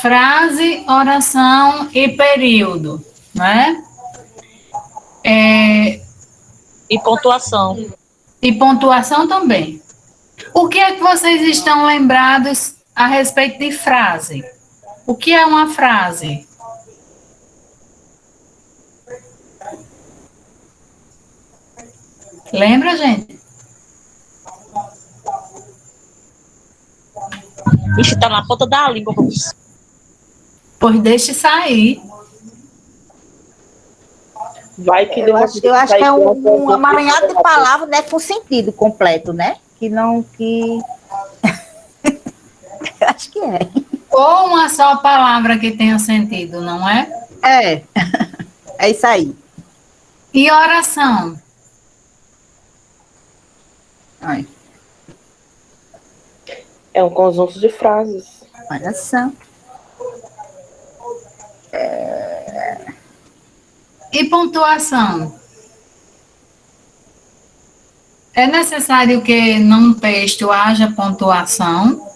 frase, oração e período, né? E pontuação. E pontuação também. O que é que vocês estão lembrados a respeito de frase? O que é uma frase? Lembra, gente? Ixi, tá na ponta da língua. Pois deixe sair. Vai que Eu acho que é um amaranhado de palavras, né, com sentido completo, né? Que não que eu acho que é. Ou uma só palavra que tenha sentido, não é? É. É isso aí. E oração? Ai, É um conjunto de frases. oração. E pontuação? É necessário que num texto haja pontuação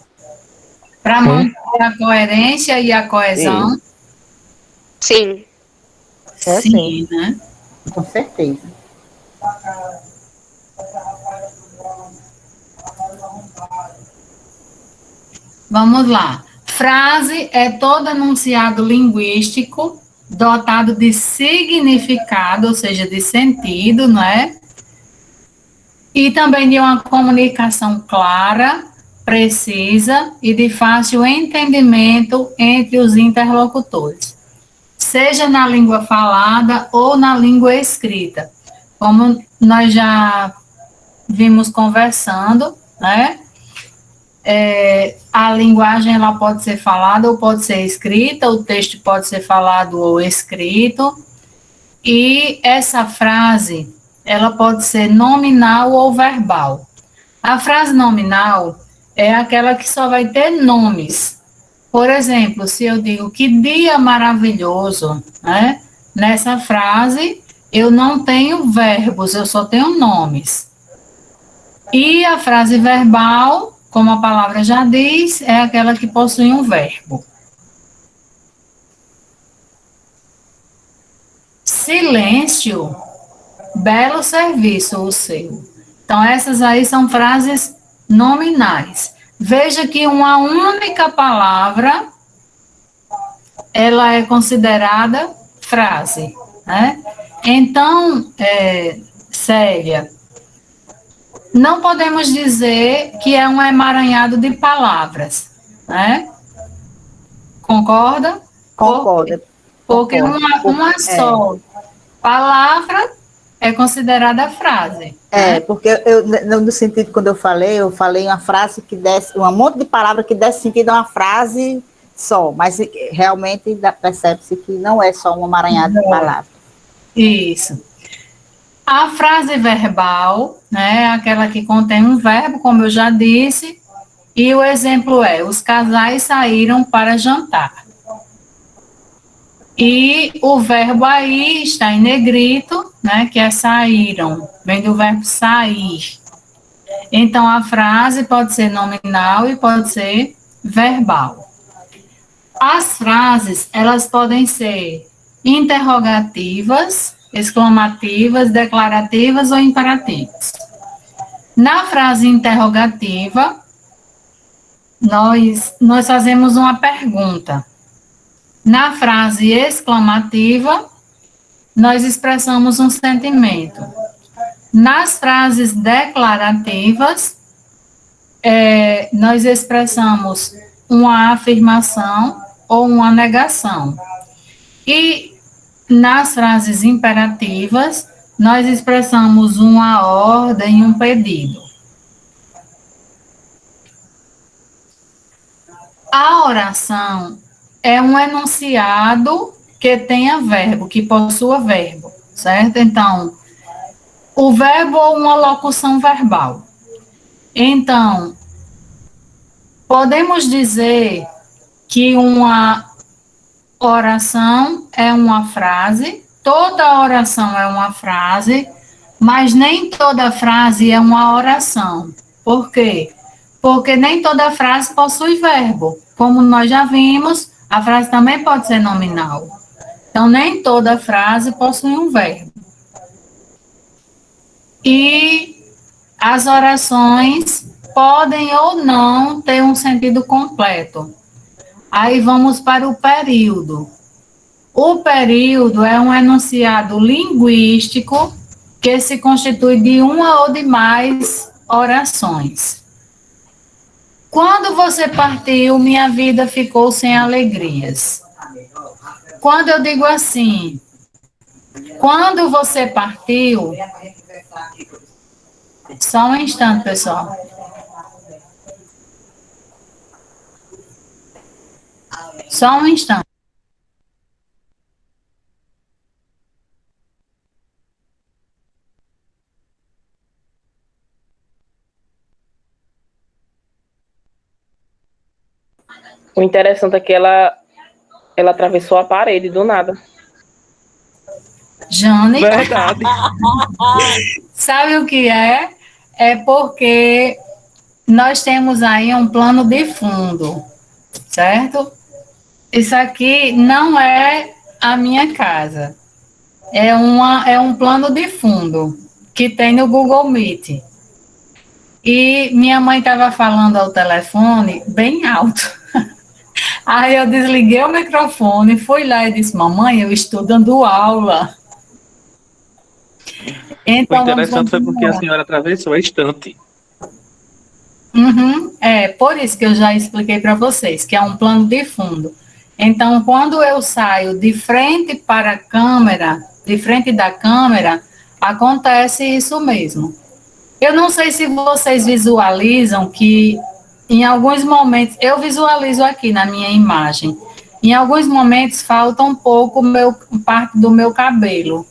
para manter a coerência e a coesão? Sim. É Sim, né? Com certeza. Vamos lá. Frase é todo enunciado linguístico dotado de significado, ou seja, de sentido, não é? E também de uma comunicação clara, precisa e de fácil entendimento entre os interlocutores, seja na língua falada ou na língua escrita. Como nós já vimos conversando, né? A linguagem ela pode ser falada ou pode ser escrita, o texto pode ser falado ou escrito, e essa frase ela pode ser nominal ou verbal. A frase nominal é aquela que só vai ter nomes. Por exemplo, se eu digo que dia maravilhoso, né? Nessa frase eu não tenho verbos, eu só tenho nomes. E a frase verbal, como a palavra já diz, é aquela que possui um verbo. Silêncio, belo serviço o seu. Então, essas aí são frases nominais. Veja que uma única palavra, ela é considerada frase, né? Então, Célia, não podemos dizer que é um emaranhado de palavras, né? Concorda? Concorda. Porque uma só palavra é considerada frase. Porque no sentido, quando eu falei uma frase que desse, um monte de palavras que desse sentido a uma frase só, mas realmente percebe-se que não é só um emaranhado de palavras. Isso. A frase verbal, né, é aquela que contém um verbo, como eu já disse, e o exemplo é: os casais saíram para jantar. E o verbo aí está em negrito, né, que é saíram, vem do verbo sair. Então, a frase pode ser nominal e pode ser verbal. As frases, elas podem ser interrogativas, exclamativas, declarativas ou imperativas. Na frase interrogativa, nós fazemos uma pergunta. Na frase exclamativa, nós expressamos um sentimento. Nas frases declarativas, nós expressamos uma afirmação ou uma negação. E nas frases imperativas, nós expressamos uma ordem e um pedido. A oração é um enunciado que tenha verbo, que possua verbo, certo? Então, o verbo ou uma locução verbal. Então, podemos dizer que uma oração é uma frase, toda oração é uma frase, mas nem toda frase é uma oração. Por quê? Porque nem toda frase possui verbo. Como nós já vimos, A frase também pode ser nominal. Então, nem toda frase possui um verbo. E as orações podem ou não ter um sentido completo. Aí vamos para o período. O período é um enunciado linguístico que se constitui de uma ou de mais orações. Quando você partiu, minha vida ficou sem alegrias. Quando eu digo assim, quando você partiu, só um instante, pessoal. Só um instante. O interessante é que ela atravessou a parede do nada. Jane, Verdade. sabe o que é? É porque nós temos aí um plano de fundo, certo? Isso aqui não é a minha casa. É um plano de fundo que tem no Google Meet. E minha mãe estava falando ao telefone bem alto. Aí eu desliguei o microfone, fui lá e disse, mamãe, eu estou dando aula. O Então, vamos interessante foi porque a continuar. senhora atravessou a estante. Uhum, por isso que eu já expliquei para vocês, que é um plano de fundo. Então, quando eu saio de frente para a câmera, de frente da câmera, acontece isso mesmo. Eu não sei se vocês visualizam que, em alguns momentos, eu visualizo aqui na minha imagem, em alguns momentos falta um pouco parte do meu cabelo.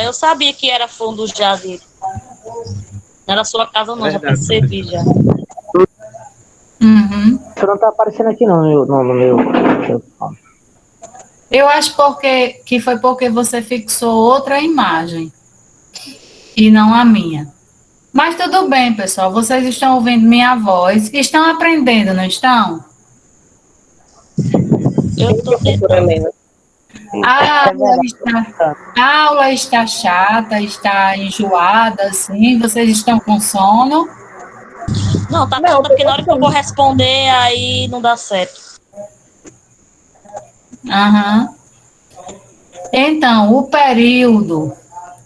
Eu sabia que era fundo já dele. Não era sua casa, não, já Verdade. percebi já. Uhum. Isso não tá aparecendo aqui não, no meu. Eu acho que foi porque você fixou outra imagem e não a minha. Mas tudo bem, pessoal. Vocês estão ouvindo minha voz, estão aprendendo, não estão? Eu tô Professora tentando. Helena. A aula está chata, está enjoada, assim. Vocês estão com sono? Não, tá Não, chata porque na hora que eu vou responder, aí não dá certo. Aham. Então, o período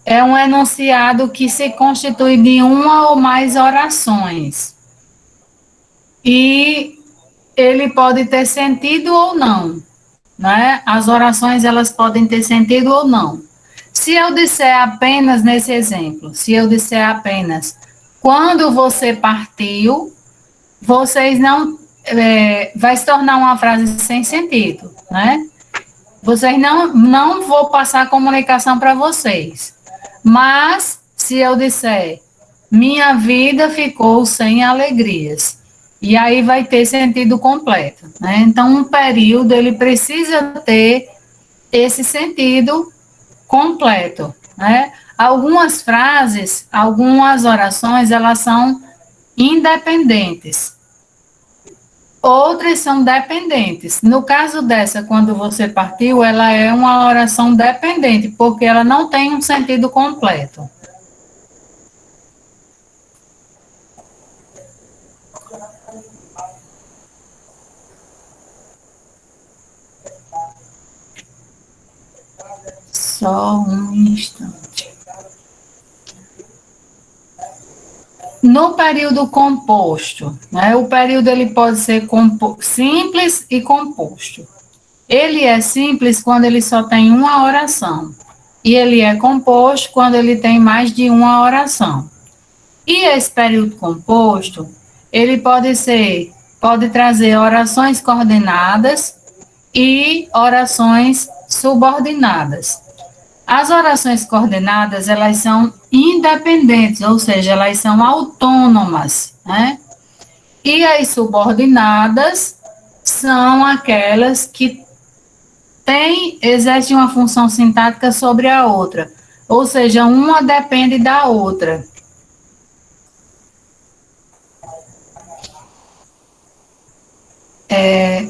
é um enunciado que se constitui de uma ou mais orações. E ele pode ter sentido ou não, né? As orações, elas podem ter sentido ou não. Se eu disser apenas nesse exemplo, se eu disser apenas quando você partiu, vocês não vai se tornar uma frase sem sentido, né? Vocês não vou passar a comunicação para vocês. Mas se eu disser minha vida ficou sem alegrias, e aí vai ter sentido completo, né? Então um período ele precisa ter esse sentido completo, né? Algumas frases, algumas orações, elas são independentes. Outras são dependentes. No caso dessa, quando você partiu, ela é uma oração dependente, porque ela não tem um sentido completo. Só um instante. No período composto, né, o período ele pode ser simples e composto. Ele é simples quando ele só tem uma oração. E ele é composto quando ele tem mais de uma oração. E esse período composto, ele pode trazer orações coordenadas e orações subordinadas. As orações coordenadas, elas são independentes, ou seja, elas são autônomas, né? E as subordinadas são aquelas que exercem uma função sintática sobre a outra, ou seja, uma depende da outra.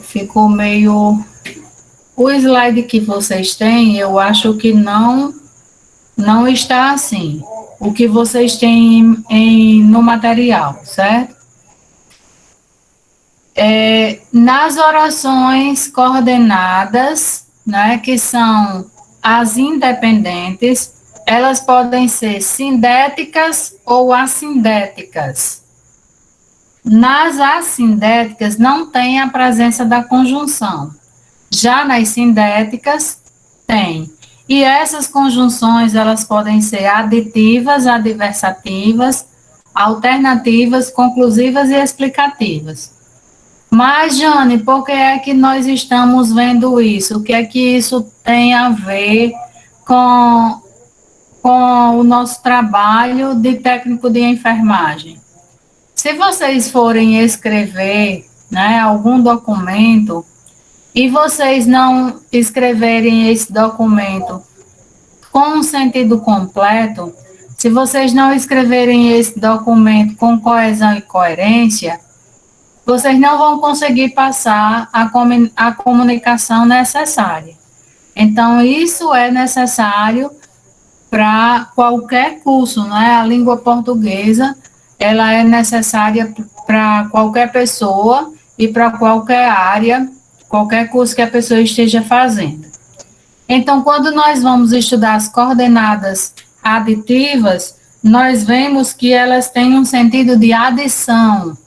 Ficou meio o slide que vocês têm, eu acho que não está assim. O que vocês têm no material, certo? Nas orações coordenadas, né, que são as independentes, elas podem ser sindéticas ou assindéticas. Nas assindéticas não tem a presença da conjunção. Já nas sindéticas, tem. E essas conjunções, elas podem ser aditivas, adversativas, alternativas, conclusivas e explicativas. Mas, Jane, por que é que nós estamos vendo isso? O que é que isso tem a ver com o nosso trabalho de técnico de enfermagem? Se vocês forem escrever, né, algum documento e vocês não escreverem esse documento com um sentido completo, se vocês não escreverem esse documento com coesão e coerência, vocês não vão conseguir passar a comunicação necessária. Então, isso é necessário para qualquer curso, né? A língua portuguesa, ela é necessária para qualquer pessoa e para qualquer área, qualquer curso que a pessoa esteja fazendo. Então, quando nós vamos estudar as coordenadas aditivas, nós vemos que elas têm um sentido de adição.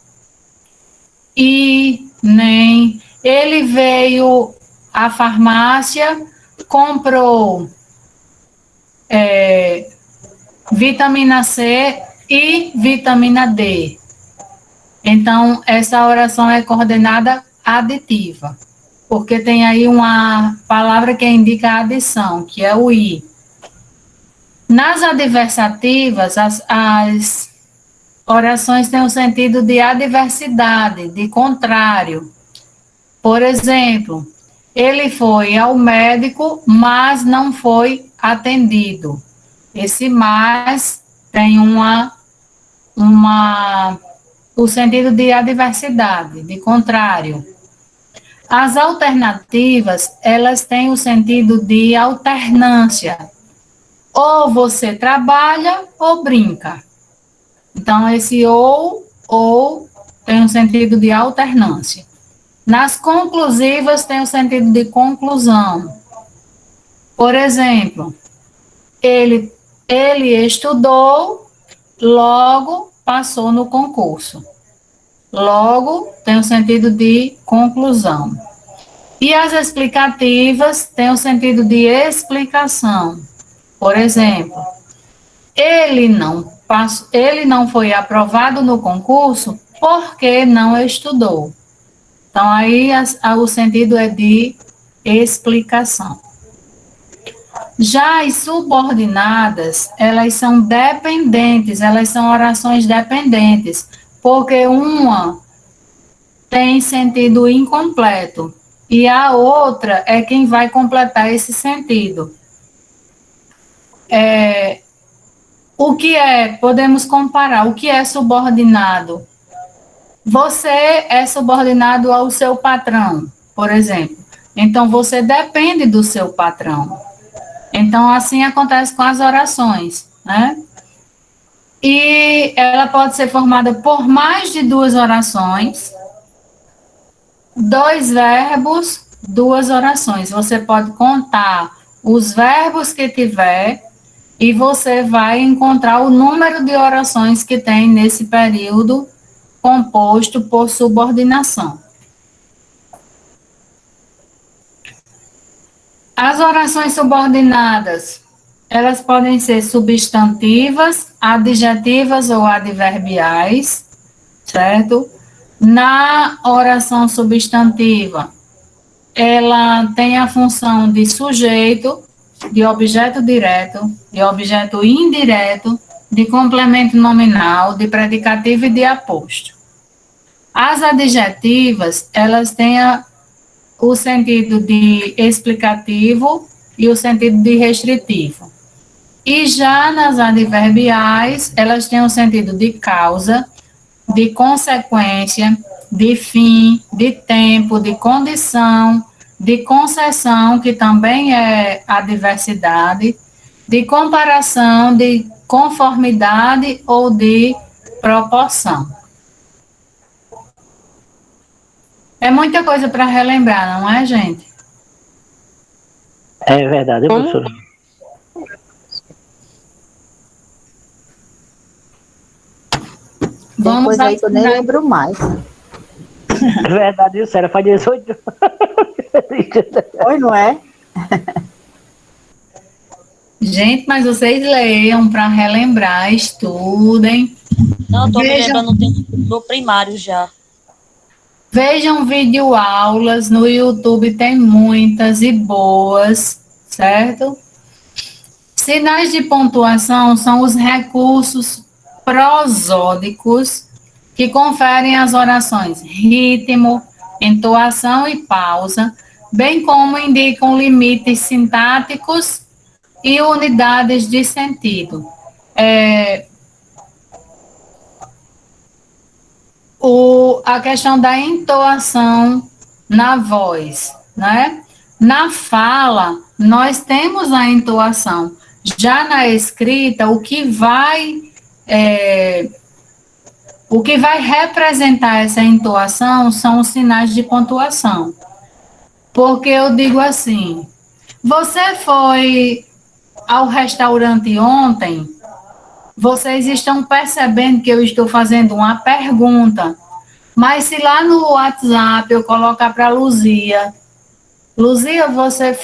E, nem, ele veio à farmácia, comprou vitamina C e vitamina D. Então, essa oração é coordenada aditiva, porque tem aí uma palavra que indica a adição, que é o I. Nas adversativas, as orações têm o sentido de adversidade, de contrário. Por exemplo, ele foi ao médico, mas não foi atendido. Esse mas tem o sentido de adversidade, de contrário. As alternativas, elas têm o sentido de alternância. Ou você trabalha ou brinca. Então, esse ou tem um sentido de alternância. Nas conclusivas, tem o sentido de conclusão. Por exemplo, ele estudou, logo passou no concurso. Logo, tem o sentido de conclusão. E as explicativas têm o sentido de explicação. Por exemplo, ele não foi aprovado no concurso porque não estudou. Então, aí o sentido é de explicação. Já as subordinadas, elas são dependentes, elas são orações dependentes, porque uma tem sentido incompleto e a outra é quem vai completar esse sentido. Podemos comparar, o que é subordinado? Você é subordinado ao seu patrão, por exemplo. Então, você depende do seu patrão. Então, assim acontece com as orações, né? E ela pode ser formada por mais de 2 orações, 2 verbos, 2 orações. Você pode contar os verbos que tiver e você vai encontrar o número de orações que tem nesse período composto por subordinação. As orações subordinadas, elas podem ser substantivas, adjetivas ou adverbiais, certo? Na oração substantiva, ela tem a função de sujeito, de objeto direto, de objeto indireto, de complemento nominal, de predicativo e de aposto. As adjetivas, elas têm o sentido de explicativo e o sentido de restritivo. E já nas adverbiais, elas têm o sentido de causa, de consequência, de fim, de tempo, de condição, de concessão, que também é a diversidade, de comparação, de conformidade ou de proporção. É muita coisa para relembrar, não é, gente? É verdade, professora. Tem Vamos coisa aí que eu nem assinar. lembro mais. É verdade, isso era faz 18 Pois não é? Gente, mas vocês leiam para relembrar, estudem. Não, eu tô me Vejam, lembrando do primário já. vejam videoaulas no YouTube, tem muitas e boas, certo? Sinais de pontuação são os recursos prosódicos que conferem às orações ritmo, entoação e pausa, bem como indicam limites sintáticos e unidades de sentido. A questão da entoação na voz, né? Na fala, nós temos a entoação. Já na escrita, o que vai representar essa entoação são os sinais de pontuação. Porque eu digo assim: você foi ao restaurante ontem? Vocês estão percebendo que eu estou fazendo uma pergunta. Mas se lá no WhatsApp eu colocar para Luzia, você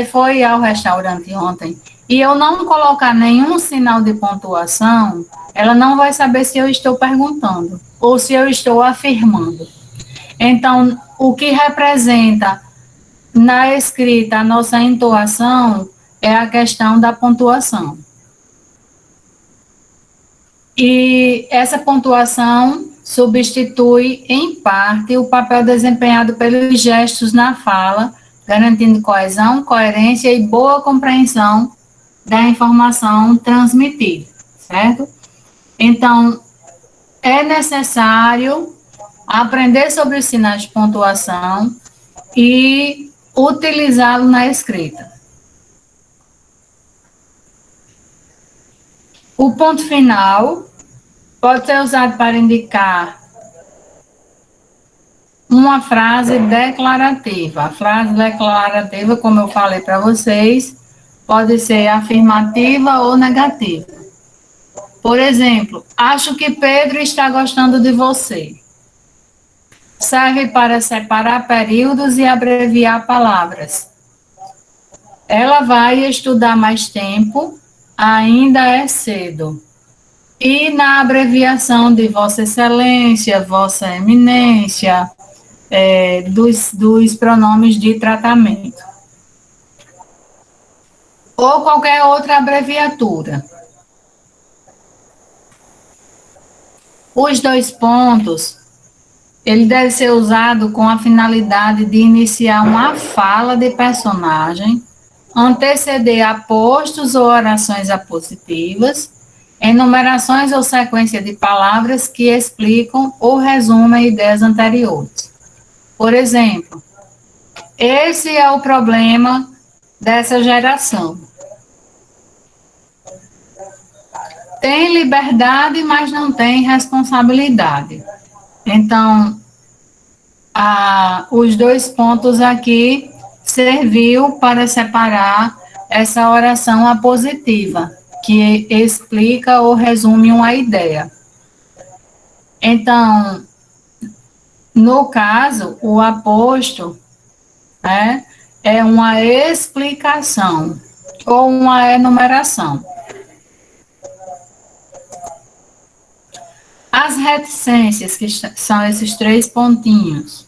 foi ao restaurante ontem, e eu não colocar nenhum sinal de pontuação, ela não vai saber se eu estou perguntando ou se eu estou afirmando. Então, o que representa na escrita a nossa entoação é a questão da pontuação. E essa pontuação substitui, em parte, o papel desempenhado pelos gestos na fala, garantindo coesão, coerência e boa compreensão da informação transmitida, certo? Então, é necessário aprender sobre os sinais de pontuação e utilizá-lo na escrita. O ponto final pode ser usado para indicar uma frase declarativa. A frase declarativa, como eu falei para vocês, pode ser afirmativa ou negativa. Por exemplo, acho que Pedro está gostando de você. Serve para separar períodos e abreviar palavras. Ela vai estudar mais tempo, ainda é cedo. E na abreviação de Vossa Excelência, Vossa Eminência, dos pronomes de tratamento. Ou qualquer outra abreviatura. Os 2 pontos, ele deve ser usado com a finalidade de iniciar uma fala de personagem, anteceder apostos ou orações apositivas, enumerações ou sequência de palavras que explicam ou resumem ideias anteriores. Por exemplo, esse é o problema dessa geração. Tem liberdade, mas não tem responsabilidade. Então, os 2 pontos aqui serviu para separar essa oração apositiva, que explica ou resume uma ideia. Então, no caso, o aposto é uma explicação ou uma enumeração. As reticências, que são esses 3 pontinhos,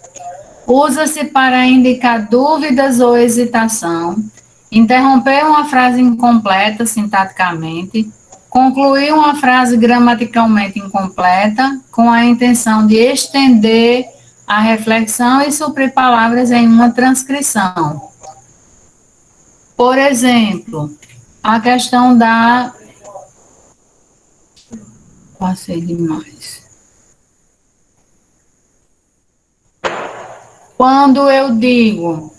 usa-se para indicar dúvidas ou hesitação, interromper uma frase incompleta sintaticamente, concluir uma frase gramaticalmente incompleta, com a intenção de estender a reflexão e suprir palavras em uma transcrição. Por exemplo, a questão da... Passei demais. Quando eu digo,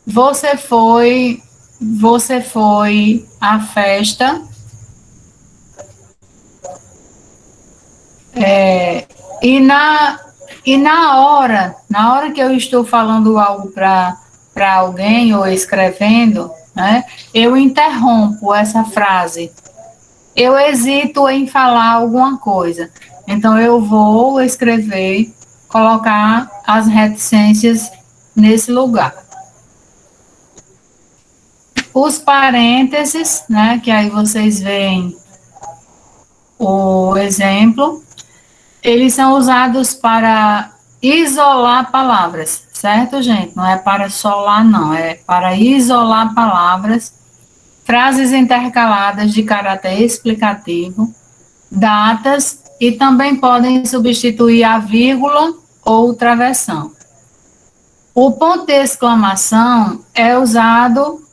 você foi à festa, e na hora que eu estou falando algo para alguém ou escrevendo, né, eu interrompo essa frase. Eu hesito em falar alguma coisa. Então, eu vou escrever, colocar as reticências nesse lugar. Os parênteses, né, que aí vocês veem o exemplo, eles são usados para isolar palavras, certo, gente? Não é para solar, não, é para isolar palavras, frases intercaladas de caráter explicativo, datas e também podem substituir a vírgula ou travessão. O ponto de exclamação é usado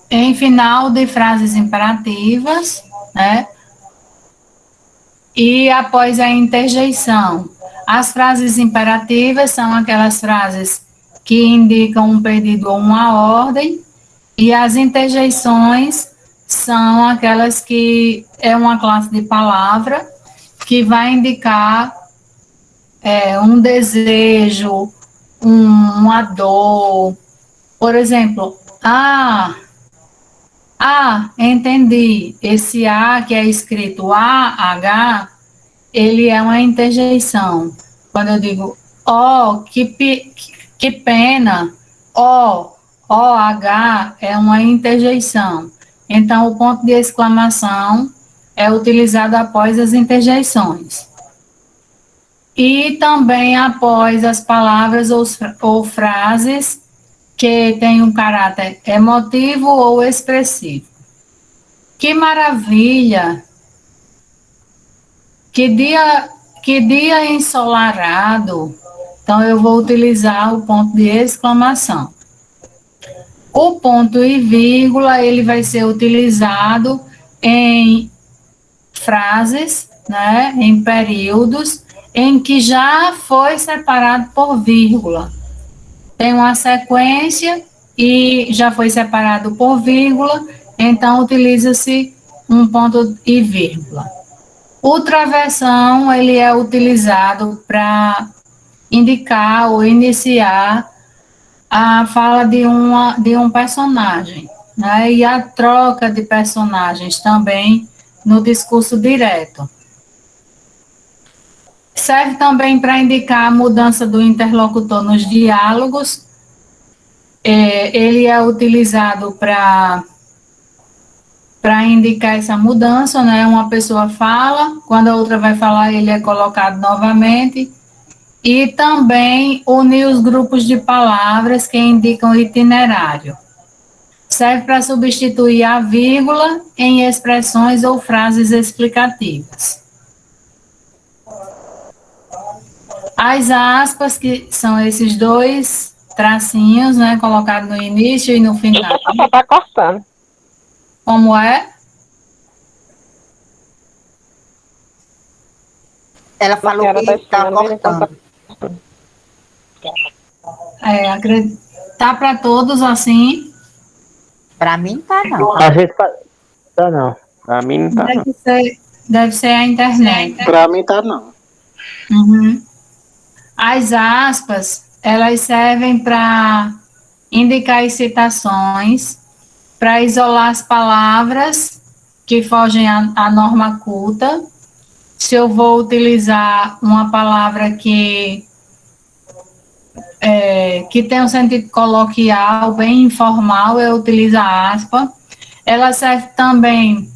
em final de frases imperativas, né? E após a interjeição. As frases imperativas são aquelas frases que indicam um pedido ou uma ordem, e as interjeições são aquelas que é uma classe de palavra que vai indicar um desejo, uma dor. Por exemplo, entendi. Esse A que é escrito AH, ele é uma interjeição. Quando eu digo, que pena, OH é uma interjeição. Então, o ponto de exclamação é utilizado após as interjeições. E também após as palavras ou frases que têm um caráter emotivo ou expressivo. Que maravilha! Que dia ensolarado! Então, eu vou utilizar o ponto de exclamação. O ponto e vírgula, ele vai ser utilizado em frases, né, em períodos em que já foi separado por vírgula. Tem uma sequência e já foi separado por vírgula, então utiliza-se um ponto e vírgula. O travessão, ele é utilizado para indicar ou iniciar a fala de um personagem, né? E a troca de personagens também no discurso direto. Serve também para indicar a mudança do interlocutor nos diálogos. Ele é utilizado para indicar essa mudança, né? Uma pessoa fala, quando a outra vai falar, ele é colocado novamente. E também unir os grupos de palavras que indicam itinerário. Serve para substituir a vírgula em expressões ou frases explicativas. As aspas, que são esses dois tracinhos, né, colocados no início e no final. Só tá cortando. Como é? Ela falou que está cortando. Tá para todos assim? Para mim tá não. A gente tá não. Pra mim não tá, não. Deve ser a internet. Pra mim tá, não. Uhum. As aspas, elas servem para indicar as citações, para isolar as palavras que fogem à norma culta. Se eu vou utilizar uma palavra que tem um sentido coloquial, bem informal, eu utilizo a aspa. Ela serve também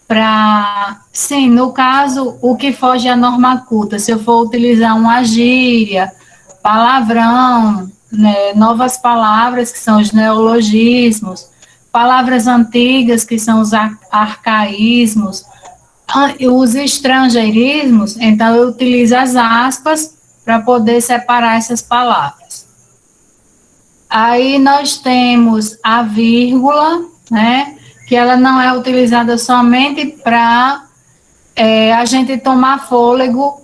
para, sim, no caso, o que foge à norma culta, se eu for utilizar uma gíria, palavrão, né, novas palavras, que são os neologismos, palavras antigas, que são os arcaísmos, os estrangeirismos, então eu utilizo as aspas para poder separar essas palavras. Aí nós temos a vírgula, né, que ela não é utilizada somente para a gente tomar fôlego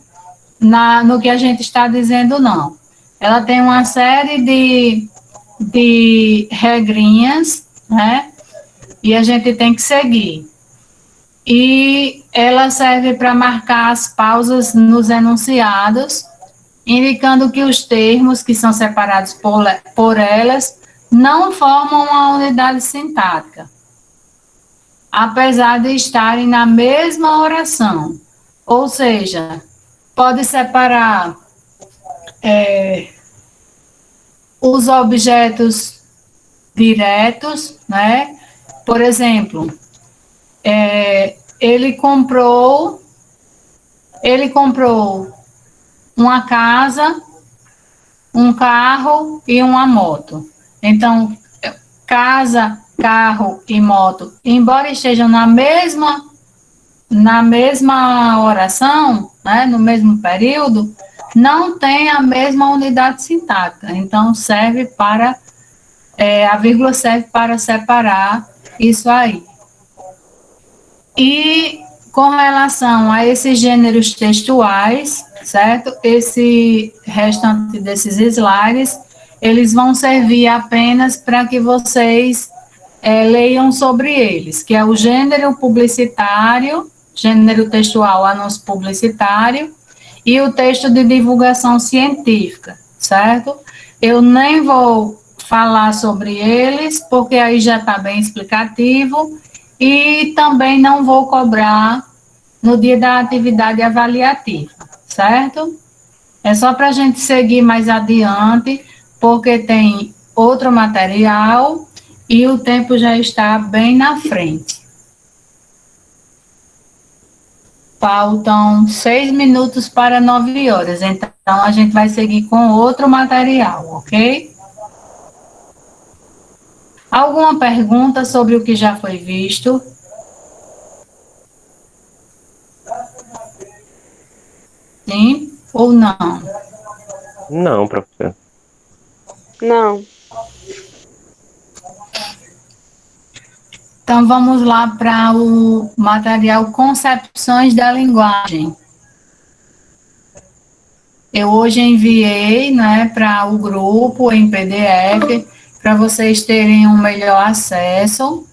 no que a gente está dizendo, não. Ela tem uma série de regrinhas, né? E a gente tem que seguir. E ela serve para marcar as pausas nos enunciados, indicando que os termos que são separados por elas não formam uma unidade sintática, apesar de estarem na mesma oração. Ou seja, pode separar os objetos diretos, né? Por exemplo, ele comprou uma casa, um carro e uma moto. Então, casa, carro e moto, embora estejam na mesma oração, né, no mesmo período, não tem a mesma unidade sintática. Então, a vírgula serve para separar isso aí. E com relação a esses gêneros textuais, certo? Esse restante desses slides, eles vão servir apenas para que vocês leiam sobre eles, que é o gênero publicitário, gênero textual, anúncio publicitário, e o texto de divulgação científica, certo? Eu nem vou falar sobre eles, porque aí já está bem explicativo, e também não vou cobrar no dia da atividade avaliativa, certo? É só para a gente seguir mais adiante, porque tem outro material e o tempo já está bem na frente. Faltam 6 minutos para 9 horas, então a gente vai seguir com outro material, ok? Alguma pergunta sobre o que já foi visto? Sim ou não? Não, professor. Não. Então, vamos lá para o material Concepções da Linguagem. Eu hoje enviei, né, para o grupo em PDF, para vocês terem um melhor acesso.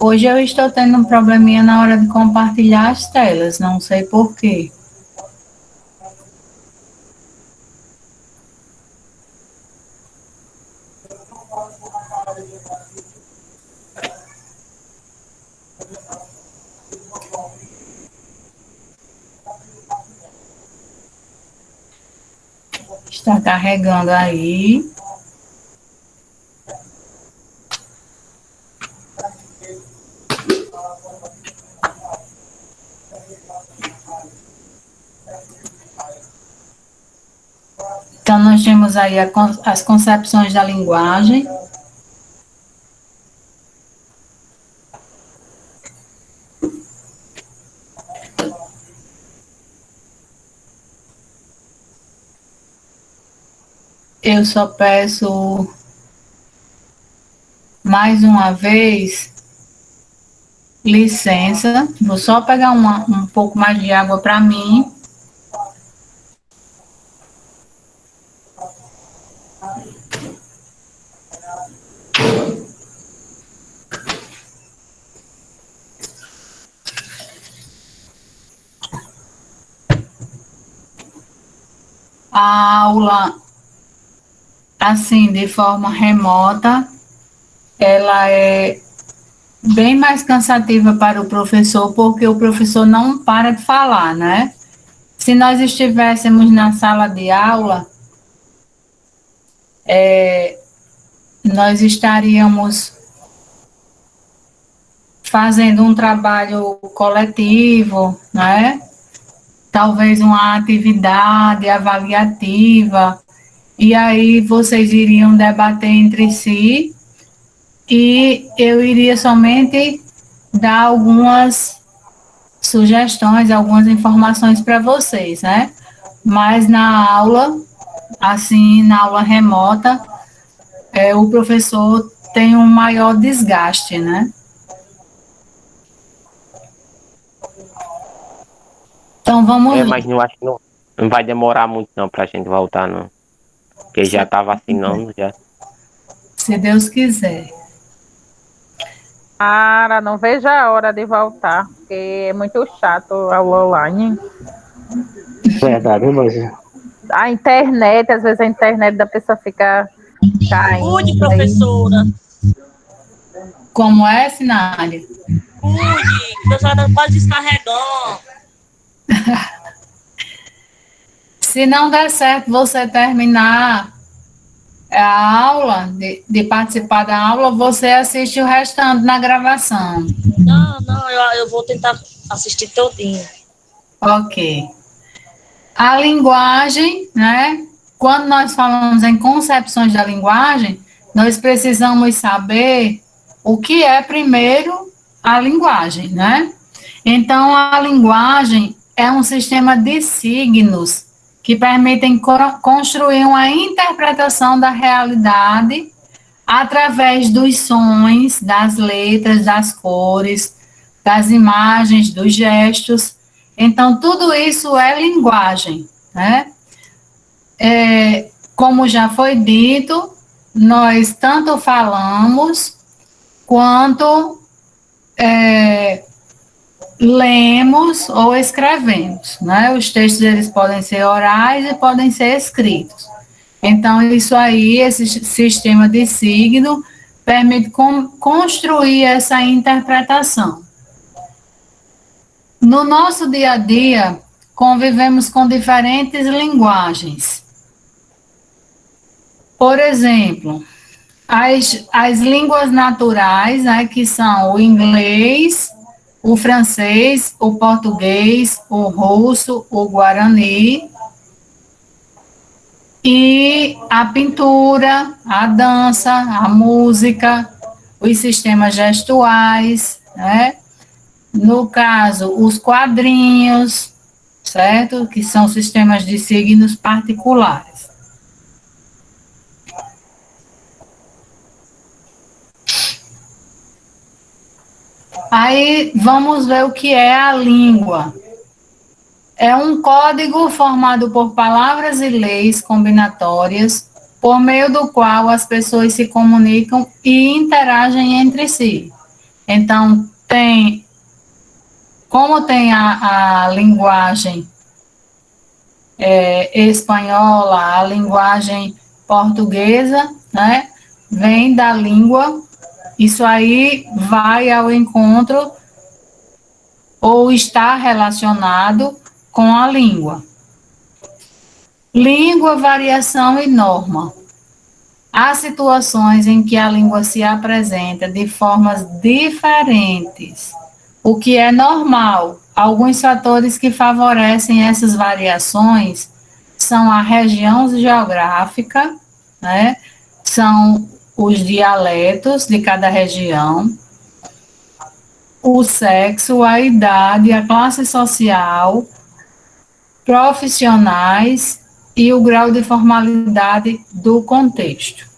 Hoje eu estou tendo um probleminha na hora de compartilhar as telas, não sei por quê. Está carregando aí. Então, nós temos aí as concepções da linguagem. Eu só peço mais uma vez licença. Vou só pegar um pouco mais de água para mim. A aula, assim, de forma remota, ela é bem mais cansativa para o professor, porque o professor não para de falar, né? Se nós estivéssemos na sala de aula, nós estaríamos fazendo um trabalho coletivo, né? Talvez uma atividade avaliativa, e aí vocês iriam debater entre si, e eu iria somente dar algumas sugestões, algumas informações para vocês, né? Mas na aula, assim, na aula remota, o professor tem um maior desgaste, né? Então vamos É, lá. mas não acho que não vai demorar muito não pra gente voltar, não. Porque já tá vacinando, já. Se Deus quiser. Cara, não vejo a hora de voltar, porque é muito chato a aula online. Verdade, mas A internet, às vezes a internet da pessoa fica Cuide, caindo aí. professora. Como é, Sinária? Cuide, que a pessoa tá quase descarregando. Se não der certo você terminar a aula, de participar da aula, você assiste o restante na gravação. Não, eu vou tentar assistir todinho. Ok. A linguagem, né? Quando nós falamos em concepções da linguagem, nós precisamos saber o que é primeiro a linguagem, né? Então, a linguagem é um sistema de signos que permitem construir uma interpretação da realidade através dos sons, das letras, das cores, das imagens, dos gestos. Então, tudo isso é linguagem, né? Como já foi dito, nós tanto falamos quanto lemos ou escrevemos, né? Os textos eles podem ser orais e podem ser escritos. Então, isso aí, esse sistema de signo, permite construir essa interpretação. No nosso dia a dia, convivemos com diferentes linguagens. Por exemplo, as línguas naturais, né, que são o inglês, o francês, o português, o russo, o guarani, e a pintura, a dança, a música, os sistemas gestuais, né? No caso, os quadrinhos, certo? Que são sistemas de signos particulares. Aí vamos ver o que é a língua. É um código formado por palavras e leis combinatórias, por meio do qual as pessoas se comunicam e interagem entre si. Então, como tem a linguagem espanhola, a linguagem portuguesa, né? Vem da língua, isso aí vai ao encontro ou está relacionado com a língua. Língua, variação e norma. Há situações em que a língua se apresenta de formas diferentes, o que é normal. Alguns fatores que favorecem essas variações são a região geográfica, né? São os dialetos de cada região, o sexo, a idade, a classe social, profissionais e o grau de formalidade do contexto.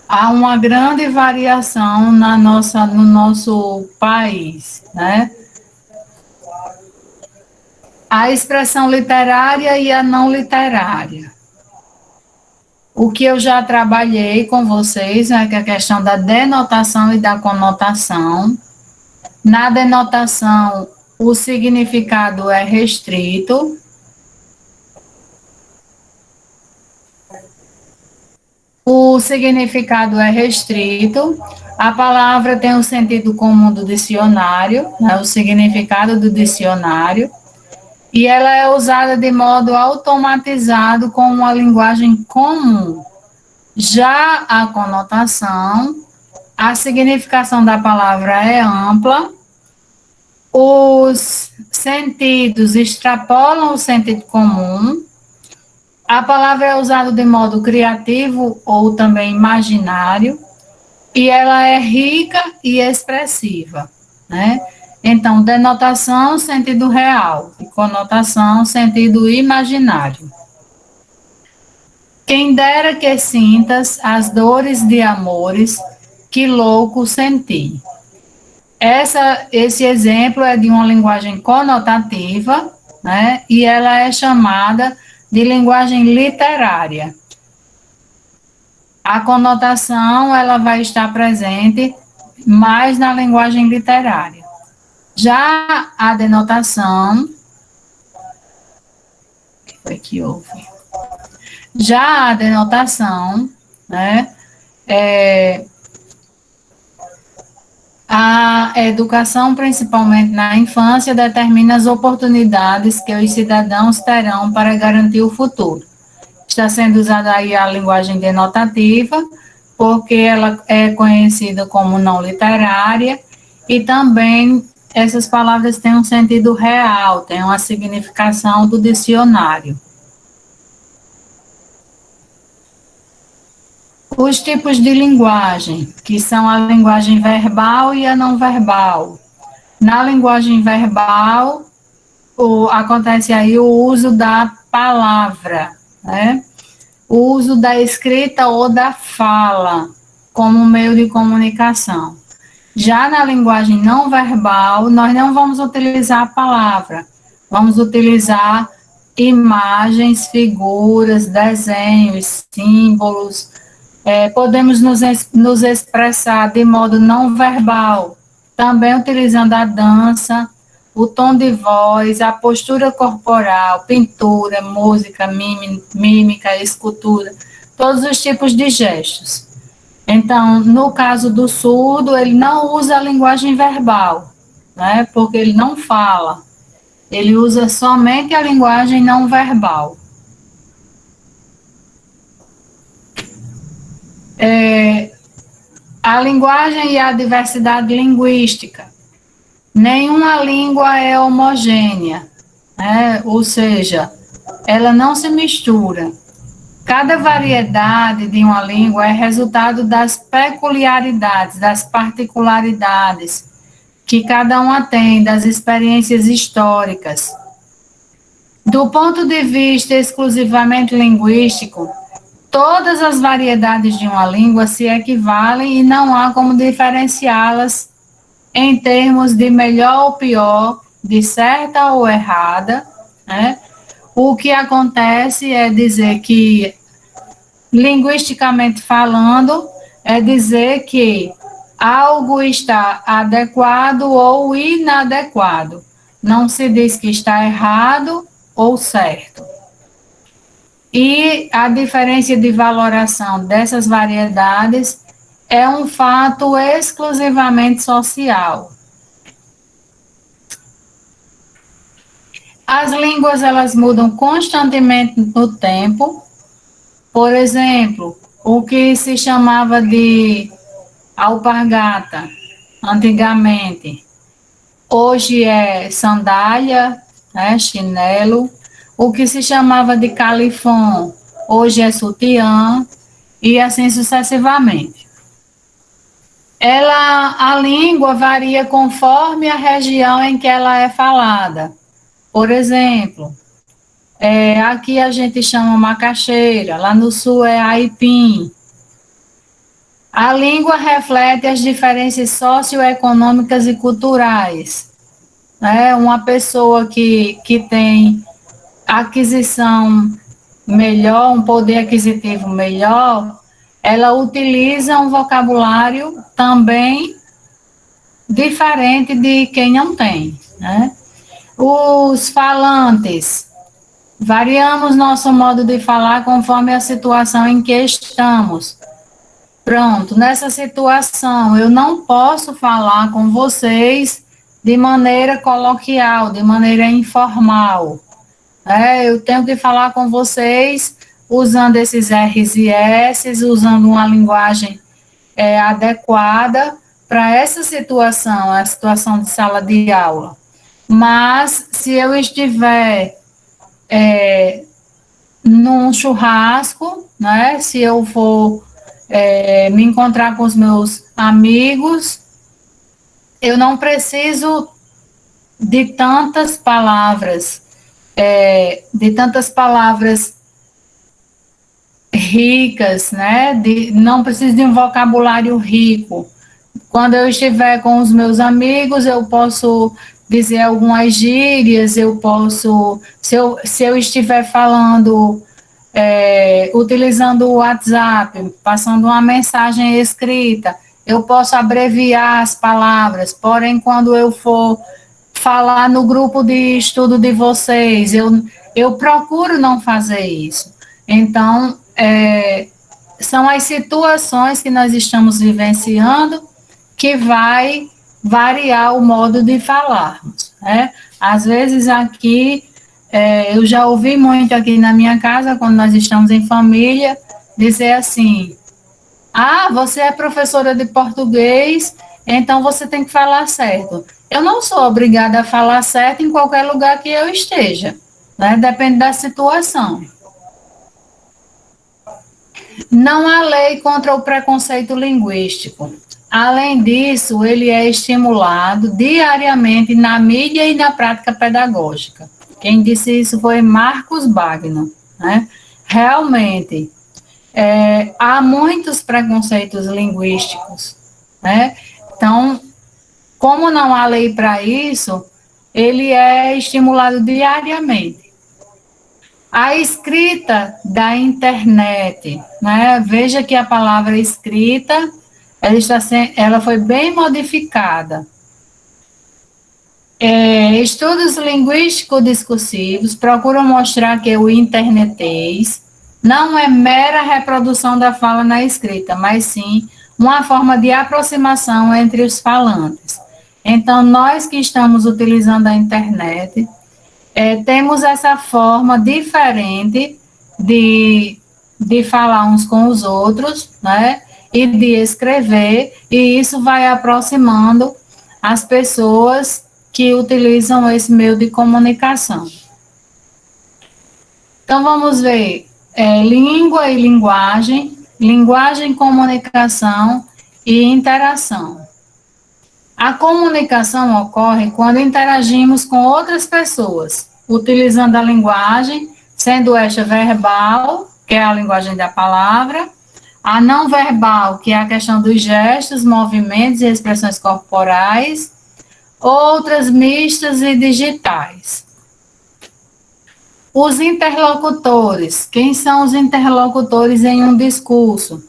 Há uma grande variação no nosso país, né? A expressão literária e a não literária. O que eu já trabalhei com vocês, né, que é a questão da denotação e da conotação. Na denotação, o significado é restrito. O significado é restrito. A palavra tem o sentido comum do dicionário, né, o significado do dicionário, e ela é usada de modo automatizado com uma linguagem comum. Já a conotação, a significação da palavra é ampla, os sentidos extrapolam o sentido comum, a palavra é usada de modo criativo ou também imaginário, e ela é rica e expressiva, né? Então, denotação, sentido real, e conotação, sentido imaginário. Quem dera que sintas as dores de amores que louco senti. Esse exemplo é de uma linguagem conotativa, né? E ela é chamada de linguagem literária. A conotação ela vai estar presente mais na linguagem literária. Já a denotação, o que foi que houve? Já a denotação, né? A educação, principalmente na infância, determina as oportunidades que os cidadãos terão para garantir o futuro. Está sendo usada aí a linguagem denotativa, porque ela é conhecida como não literária, e também essas palavras têm um sentido real, têm uma significação do dicionário. Os tipos de linguagem, que são a linguagem verbal e a não verbal. Na linguagem verbal, acontece aí o uso da palavra, né? O uso da escrita ou da fala como meio de comunicação. Já na linguagem não verbal, nós não vamos utilizar a palavra, vamos utilizar imagens, figuras, desenhos, símbolos. Podemos nos expressar de modo não verbal, também utilizando a dança, o tom de voz, a postura corporal, pintura, música, mímica, escultura, todos os tipos de gestos. Então, no caso do surdo, ele não usa a linguagem verbal, né, porque ele não fala, ele usa somente a linguagem não verbal. A linguagem e a diversidade linguística. Nenhuma língua é homogênea, né? Ou seja, ela não se mistura. Cada variedade de uma língua é resultado das peculiaridades, das particularidades que cada uma tem, das experiências históricas. Do ponto de vista exclusivamente linguístico, todas as variedades de uma língua se equivalem e não há como diferenciá-las em termos de melhor ou pior, de certa ou errada, né? O que acontece é dizer que, linguisticamente falando, é dizer que algo está adequado ou inadequado. Não se diz que está errado ou certo. E a diferença de valoração dessas variedades é um fato exclusivamente social. As línguas, elas mudam constantemente no tempo. Por exemplo, o que se chamava de alpargata, antigamente, hoje é sandália, né, chinelo. O que se chamava de califão, hoje é sutiã, e assim sucessivamente. A língua varia conforme a região em que ela é falada. Por exemplo, aqui a gente chama macaxeira, lá no sul é aipim. A língua reflete as diferenças socioeconômicas e culturais. Uma pessoa que tem aquisição melhor, um poder aquisitivo melhor, ela utiliza um vocabulário também diferente de quem não tem, né? Os falantes, variamos nosso modo de falar conforme a situação em que estamos. Pronto, nessa situação, eu não posso falar com vocês de maneira coloquial, de maneira informal. Eu tenho que falar com vocês usando esses R's e S's, usando uma linguagem adequada para essa situação, a situação de sala de aula. Mas, se eu estiver num churrasco, né, se eu for me encontrar com os meus amigos, eu não preciso de tantas palavras ricas, né? Não preciso de um vocabulário rico. Quando eu estiver com os meus amigos, eu posso dizer algumas gírias, eu posso, se eu estiver falando, utilizando o WhatsApp, passando uma mensagem escrita, eu posso abreviar as palavras, porém, quando eu for falar no grupo de estudo de vocês, eu procuro não fazer isso. Então, são as situações que nós estamos vivenciando que vai variar o modo de falarmos, né? Às vezes aqui, eu já ouvi muito aqui na minha casa, quando nós estamos em família, dizer assim: ah, você é professora de português, então você tem que falar certo. Eu não sou obrigada a falar certo em qualquer lugar que eu esteja, né? Depende da situação. Não há lei contra o preconceito linguístico. Além disso, ele é estimulado diariamente na mídia e na prática pedagógica. Quem disse isso foi Marcos Bagno, né? Realmente, há muitos preconceitos linguísticos, né? Então, como não há lei para isso, ele é estimulado diariamente. A escrita da internet, né? Veja que a palavra escrita, ela foi bem modificada. Estudos linguístico-discursivos procuram mostrar que o internetês não é mera reprodução da fala na escrita, mas sim uma forma de aproximação entre os falantes. Então, nós que estamos utilizando a internet, temos essa forma diferente de falar uns com os outros, né? E de escrever, e isso vai aproximando as pessoas que utilizam esse meio de comunicação. Então, vamos ver. Língua e linguagem, linguagem, comunicação e interação. A comunicação ocorre quando interagimos com outras pessoas, utilizando a linguagem, sendo esta verbal, que é a linguagem da palavra, a não verbal, que é a questão dos gestos, movimentos e expressões corporais, outras mistas e digitais. Os interlocutores. Quem são os interlocutores em um discurso?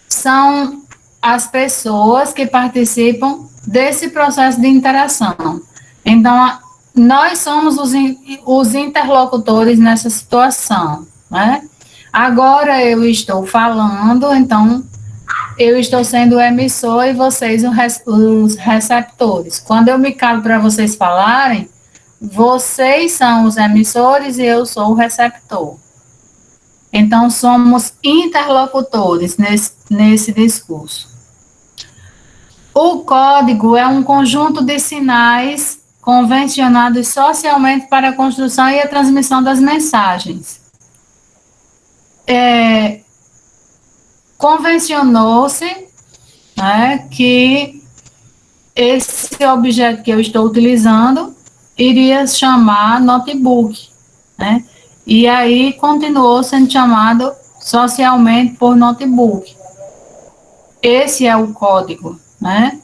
São as pessoas que participam desse processo de interação. Então, nós somos os interlocutores nessa situação, né? Agora eu estou falando, então eu estou sendo o emissor e vocês os receptores. Quando eu me calo para vocês falarem, vocês são os emissores e eu sou o receptor. Então, somos interlocutores nesse discurso. O código é um conjunto de sinais convencionados socialmente para a construção e a transmissão das mensagens. Convencionou-se, né, que esse objeto que eu estou utilizando iria chamar notebook, né? E aí continuou sendo chamado socialmente por notebook. Esse é o código, né?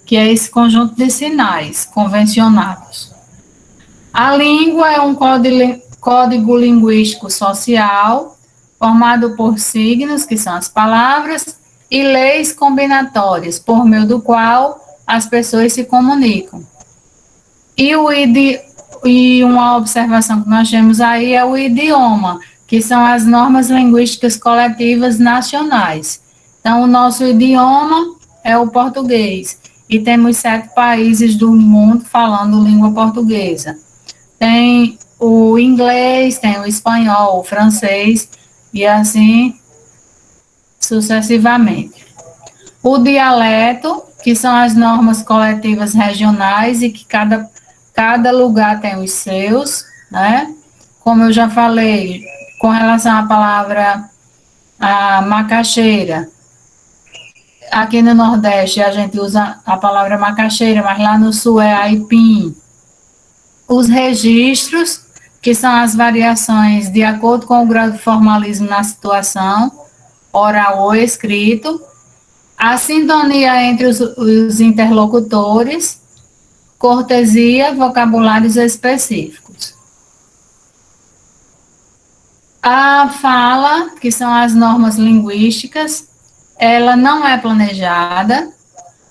Que é esse conjunto de sinais convencionados. A língua é um código linguístico social formado por signos, que são as palavras, e leis combinatórias, por meio do qual as pessoas se comunicam. E uma observação que nós temos aí é o idioma, que são as normas linguísticas coletivas nacionais. Então, o nosso idioma é o português, e temos 7 países do mundo falando língua portuguesa. Tem o inglês, tem o espanhol, o francês, e assim sucessivamente. O dialeto, que são as normas coletivas regionais e que cada lugar tem os seus, né? Como eu já falei, com relação à palavra macaxeira, aqui no Nordeste a gente usa a palavra macaxeira, mas lá no Sul é aipim. Os registros que são as variações de acordo com o grau de formalismo na situação, oral ou escrito, a sintonia entre os interlocutores, cortesia, vocabulários específicos. A fala, que são as normas linguísticas, ela não é planejada,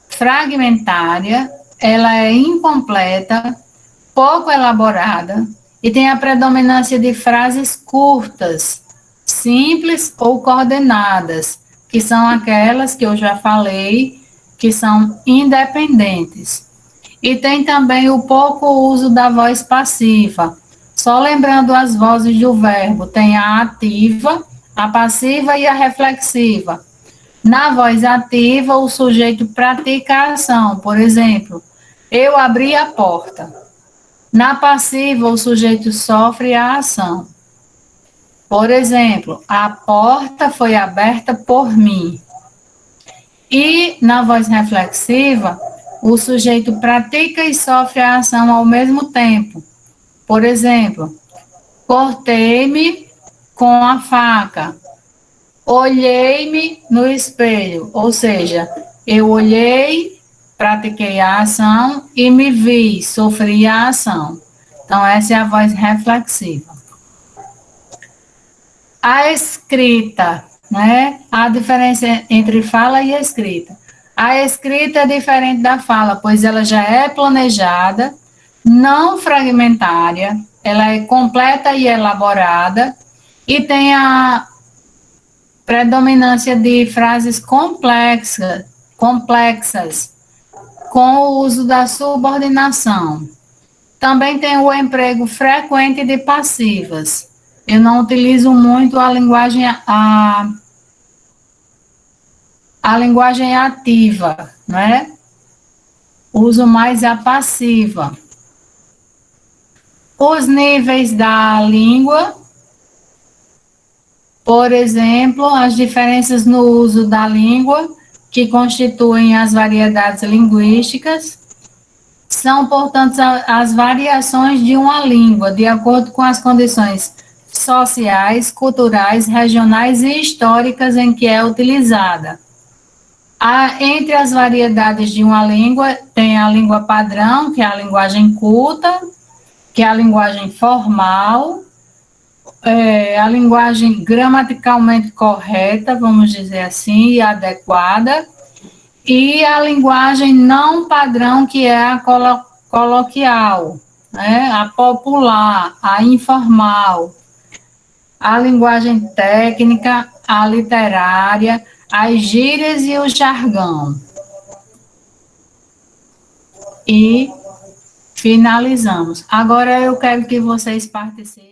fragmentária, ela é incompleta, pouco elaborada e tem a predominância de frases curtas, simples ou coordenadas, que são aquelas que eu já falei, que são independentes. E tem também o pouco uso da voz passiva. Só lembrando as vozes do verbo, tem a ativa, a passiva e a reflexiva. Na voz ativa, o sujeito pratica a ação. Por exemplo, eu abri a porta. Na passiva, o sujeito sofre a ação. Por exemplo, a porta foi aberta por mim. E na voz reflexiva, o sujeito pratica e sofre a ação ao mesmo tempo. Por exemplo, cortei-me com a faca. Olhei-me no espelho, ou seja, eu olhei, pratiquei a ação e me vi, sofri a ação. Então, essa é a voz reflexiva. A escrita, né? A diferença entre fala e escrita. A escrita é diferente da fala, pois ela já é planejada, não fragmentária, ela é completa e elaborada e tem a predominância de frases complexas, com o uso da subordinação. Também tem o emprego frequente de passivas. Eu não utilizo muito a linguagem ativa, né? Uso mais a passiva. Os níveis da língua, por exemplo, as diferenças no uso da língua, que constituem as variedades linguísticas, são, portanto, as variações de uma língua, de acordo com as condições sociais, culturais, regionais e históricas em que é utilizada. Entre as variedades de uma língua, tem a língua padrão, que é a linguagem culta, que é a linguagem formal, a linguagem gramaticalmente correta, vamos dizer assim, e adequada, e a linguagem não padrão, que é a coloquial, né? A popular, a informal, a linguagem técnica, a literária, as gírias e o jargão. E finalizamos. Agora eu quero que vocês participem.